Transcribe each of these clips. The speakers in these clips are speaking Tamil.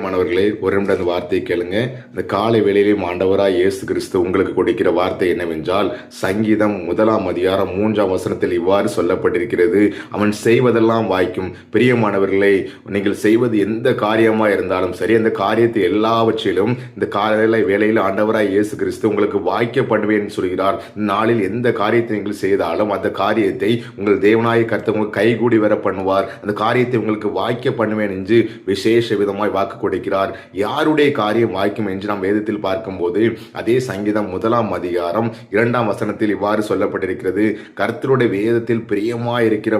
மாணவர்களே, ஒரு நிமிடம் அந்த வார்த்தையை கேளுங்க. இந்த காலை வேளையிலும் ஆண்டவராய் இயேசு கிறிஸ்து உங்களுக்கு கொடுக்கிற வார்த்தை என்னவென்றால், சங்கீதம் 1 3 இவ்வாறு சொல்லப்பட்டிருக்கிறது, அவன் செய்வதெல்லாம் வாய்க்கும். பிரியமானவர்களே, நீங்கள் செய்வது எந்த காரியமா இருந்தாலும் சரி, அந்த காரியத்தை எல்லாவற்றிலும் இந்த காலை வேளையில் ஆண்டவராய் இயேசு கிறிஸ்து உங்களுக்கு வாய்க்க பண்ணுவேன் சொல்கிறார். நாளில் எந்த காரியத்தை நீங்கள் செய்தாலும் அந்த காரியத்தை உங்கள் தேவனாய கர்த்தர் உங்களுக்கு கைகூடி வர பண்ணுவார். அந்த காரியத்தை உங்களுக்கு வாய்க்க பண்ணுவேன் என்று விசேஷ விதமாய் வாக்கு கொடுக்கிறார். யாருடைய காரியம் வாய்க்கும் என்று நாம் வேதத்தில் பார்க்கும்போது, அதே சங்கீதம் 1 இவ்வாறு சொல்லப்பட்டிருக்கிறது, கர்த்தருடைய வேதத்தில் பிரியமாயிருக்கிற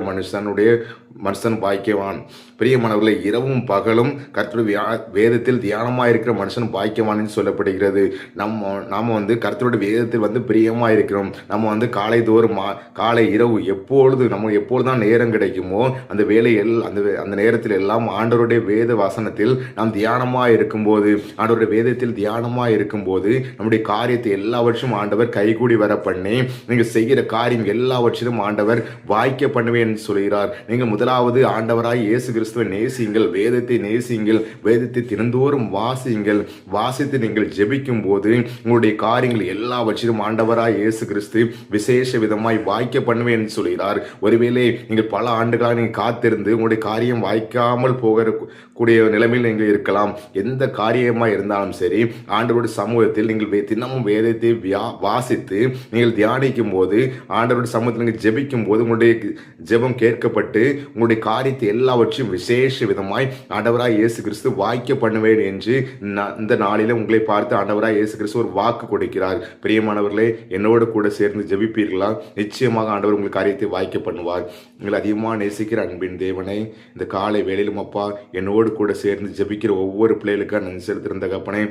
மனுஷன் பாக்கியவான். பிரியமானவர்களே, இரவும் பகலும் கர்த்தருடைய வேதத்தில் தியானமாயிருக்கிற மனுஷன் பாக்கியவான் என்று சொல்லப்படுகிறது. நாம கர்த்தருடைய வேதத்தில் பிரியமாயிருக்கிறோம். நம்ம காலைதோறும் காலை இரவு எப்பொழுதுதான் நேரம் கிடைக்குமோ அந்த வேலையில் அந்த நேரத்தில் எல்லாம் ஆண்டவருடைய வேத வசனத்தில் நாம் தியானமாக இருக்கும்போது, ஆண்டவருடைய வேதத்தில் தியானமாக இருக்கும்போது நம்முடைய காரியத்தை எல்லாவற்றும் ஆண்டவர் கைகூடி வர பண்ணி, நீங்கள் செய்கிற காரியம் எல்லாவற்றிலும் ஆண்டவர் வாய்க்க பண்ணுவேன் சொல்கிறார். நீங்கள் முதலாவது ஆண்டவராய் இயேசு கிறிஸ்துவை நேசியுங்கள், வேதத்தை நேசியுங்கள், வேதத்தை தினந்தோறும் வாசித்து நீங்கள் ஜெபிக்கும் போது உங்களுடைய காரியங்கள் எல்லாவற்றிலும் ஆண்டவராய் இயேசு கிறிஸ்து விசேஷ விதமாய் வாய்க்க பண்ணுவேன் சொல்கிறார். ஒருவேளை நீங்கள் பல ஆண்டுகளாக நீங்கள் காத்திருந்து உங்களுடைய காரியம் வாய்க்காமல் போகக்கூடிய நிலைமையில் நீங்கள் இருக்கலாம். எந்த காரியமாக இருந்தாலும் சரி, ஆண்டவருடைய சமூகத்தில் நீங்கள் தினமும் வேதத்தை வாசித்து நீங்கள் தியானிக்கும் போது, ஆண்டவருடைய சமூகத்தில் நீங்கள் ஜெபிக்கும் போது உங்களுடைய ஜெபம் கேட்கப்பட்டு உங்களுடைய காரியத்தை எல்லாவற்றையும் விசேஷ விதமாய் ஆண்டவராய் இயேசு கிறிஸ்து வாய்க்க பண்ணுவேன் என்று இந்த நாளில உங்களை பார்த்து ஆண்டவராய் இயேசு கிறிஸ்து ஒரு வாக்கு கொடுக்கிறார். பிரியமானவர்களே, என்னோடு கூட சேர்ந்து ஜெபிப்பீர்களா? நிச்சயமாக ஆண்டவர் உங்கள் காரியத்தை வாய்க்க பண்ணுவார். உங்களை அதிகமாக நேசிக்கிற அன்பின் தேவனை, இந்த காலை வேளையிலும் அப்பா என்னோடு கூட சேர்ந்து ஜெபிக்கிற ஒவ்வொரு பிள்ளைகளுக்காக நான் செலுத்திருந்த தகப்பனே,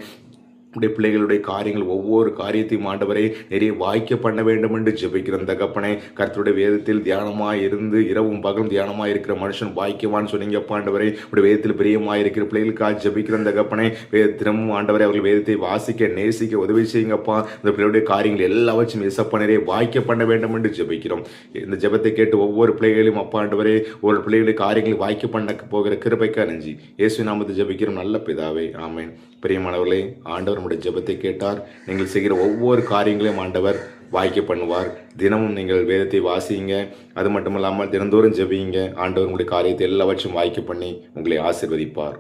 உடைய பிள்ளைகளுடைய காரியங்கள் ஒவ்வொரு காரியத்தையும் ஆண்டவரை நிறைய வாய்க்க பண்ண வேண்டும் என்று ஜெபிக்கிற தகப்பனே, கர்த்தருடைய வேதத்தில் தியானமாக இருந்து இரவும் பகலும் தியானமாக இருக்கிற மனுஷன் வாய்க்கவான்னு சொன்னீங்கப்பா. ஆண்டவரை உடைய வேதத்தில் பிரியமாக இருக்கிற பிள்ளைகளுக்காக ஜெபிக்கிற தகப்பனே, தினமும் ஆண்டவரை அவர்கள் வேதத்தை வாசிக்க நேசிக்க உதவி செய்யுங்கப்பா. இந்த பிள்ளைகளுடைய காரியங்கள் எல்லாவற்றும் இசப்ப நிறைய வாய்க்க பண்ண வேண்டும் என்று ஜெபிக்கிறோம். இந்த ஜெபத்தை கேட்டு ஒவ்வொரு பிள்ளைகளையும் அப்பா ஆண்டவரே, ஒரு பிள்ளைகளுடைய காரியங்களை வாய்க்க பண்ண போகிற கிருபைக்கா நன்றி. இயேசு நாமத்தை ஜெபிக்கிறோம் நல்ல பிதாவே, ஆமென். பிரியமானவர்களே, ஆண்டவர் நம்முடைய ஜெபத்தை கேட்டார். நீங்கள் செய்கிற ஒவ்வொரு காரியங்களையும் ஆண்டவர் வாய்க்க பண்ணுவார். தினமும் நீங்கள் வேதத்தை வாசியுங்க, அது மட்டும் இல்லாமல் தினந்தோறும் ஜெபியுங்க. ஆண்டவர் உங்களுடைய காரியத்தை எல்லாவற்றையும் வாய்க்க பண்ணி உங்களை ஆசீர்வதிப்பார்.